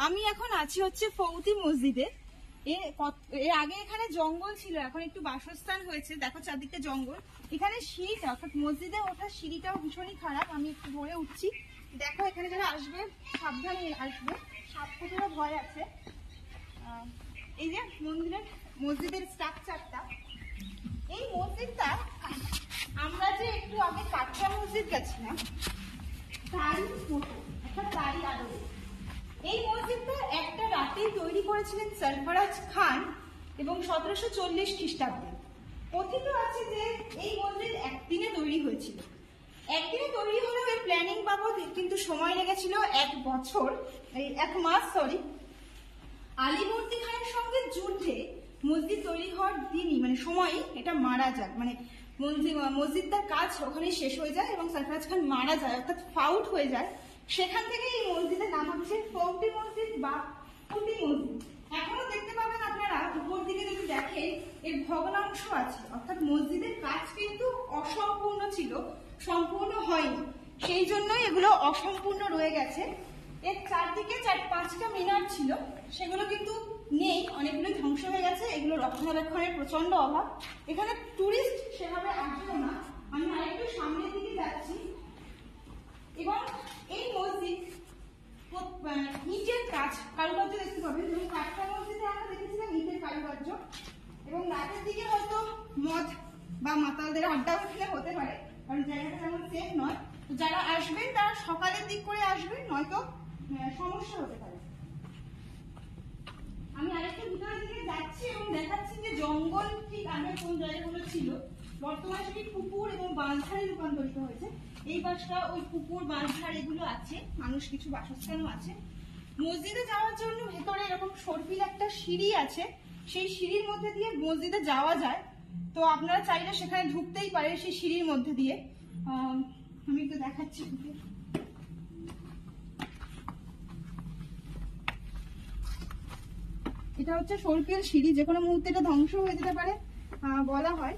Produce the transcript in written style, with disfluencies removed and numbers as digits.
আমি এখন আছি হচ্ছে ফৌতি মসজিদে। এর আগে এখানে জঙ্গল ছিল, এখন একটু বাসস্থান হয়েছে। দেখো চারদিকটা জঙ্গল। এখানে সিঁড়িটা অর্থাৎ মসজিদে ওঠার সিঁড়িটাও ভীষণই খারাপ। আমি একটু ধরে উঠছি। দেখো এখানে যারা আসবে সাবধানে আসবে, সাপ খোঁজেরও ভয় আছে। এই যে মসজিদের স্ট্রাকচারটা, এই মসজিদটা আমরা যে একটু আগে কাঠা মসজিদ গেছিলাম তারই মতো, একটা তারই আদলে। এই মসজিদটা একটা রাতেই তৈরি করেছিলেন সরফরাজ খান এবং 1740 খ্রিস্টাব্দে। কথিত আছে যে এই মসজিদ একদিনে তৈরি হয়েছিল। একদিনে তৈরি হলেও এর প্ল্যানিং বাবদ কিন্তু সময় লেগেছিল 1 মাস। আলীবর্দী খানের সঙ্গে যুদ্ধে মসজিদ তৈরি হওয়ার দিনই মানে সময়ই এটা মারা যায়, মানে মসজিদটার কাজ ওখানে শেষ হয়ে যায় এবং সরফরাজ খান মারা যায়, অর্থাৎ ফাউট হয়ে যায়। সেখান থেকে এই মসজিদের নাম হচ্ছে ফৌতি মসজিদ বা ফুটি মসজিদ। এখনো দেখতে পাবেন আপনারা, উপর দিকে যদি দেখেন এর ভগ্নাংশ আছে, অর্থাৎ মসজিদের কাজ কিন্তু অসম্পূর্ণ ছিল, সম্পূর্ণ হয়নি, সেই জন্যই এগুলো অসম্পূর্ণ রয়ে গেছে। এর চারদিকে 4-5টা মিনার ছিল, সেগুলো কিন্তু নেই, অনেকগুলো ধ্বংস হয়ে গেছে। এগুলো রক্ষণাবেক্ষণের প্রচন্ড অভাব। এখানে টুরিস্ট সেভাবে আসেও না। আমি আরেকটু সামনের দিকে যাচ্ছি এবং এই মসজিদ ইটের কাজ কারুকার্য দেখতে পাবেন। এবং কাঠা মসজিদে আমরা দেখেছিলাম ইটের কারুকার্য। এবং রাতের দিকে হয়তো মদ বা মাতালদের আড্ডা উঠলে হতে পারে, কারণ জায়গাটা তেমন সেফ নয়। তো যারা আসবেন তারা সকালের দিক করে আসবেন, নয়তো সমস্যা হতে পারে। আমি আরেকটা ভিতরের দিকে যাচ্ছি এবং দেখাচ্ছি যে জঙ্গল ঠিক আগে কোন জায়গাগুলো ছিল, বর্তমানে সেটি পুকুর এবং বাঁশঝাড়ে রূপান্তরিত হয়েছে। এই পাশটা ওই পুকুর বাঁশঝাড় এগুলো আছে, মানুষ কিছু বাসস্থানও আছে। মসজিদে যাওয়ার জন্য ভেতরে এরকম সর্পিল একটা সিঁড়ি আছে, সেই সিঁড়ির মধ্যে দিয়ে মসজিদে যাওয়া যায়। তো আপনারা চাইলে সেখানে ঢুকতেই পারেন সেই সিঁড়ির মধ্যে দিয়ে। আমি একটু দেখাচ্ছি। এটা হচ্ছে সর্পিল সিঁড়ি, যে কোনো মুহূর্তে এটা ধ্বংস হয়ে যেতে পারে বলা হয়।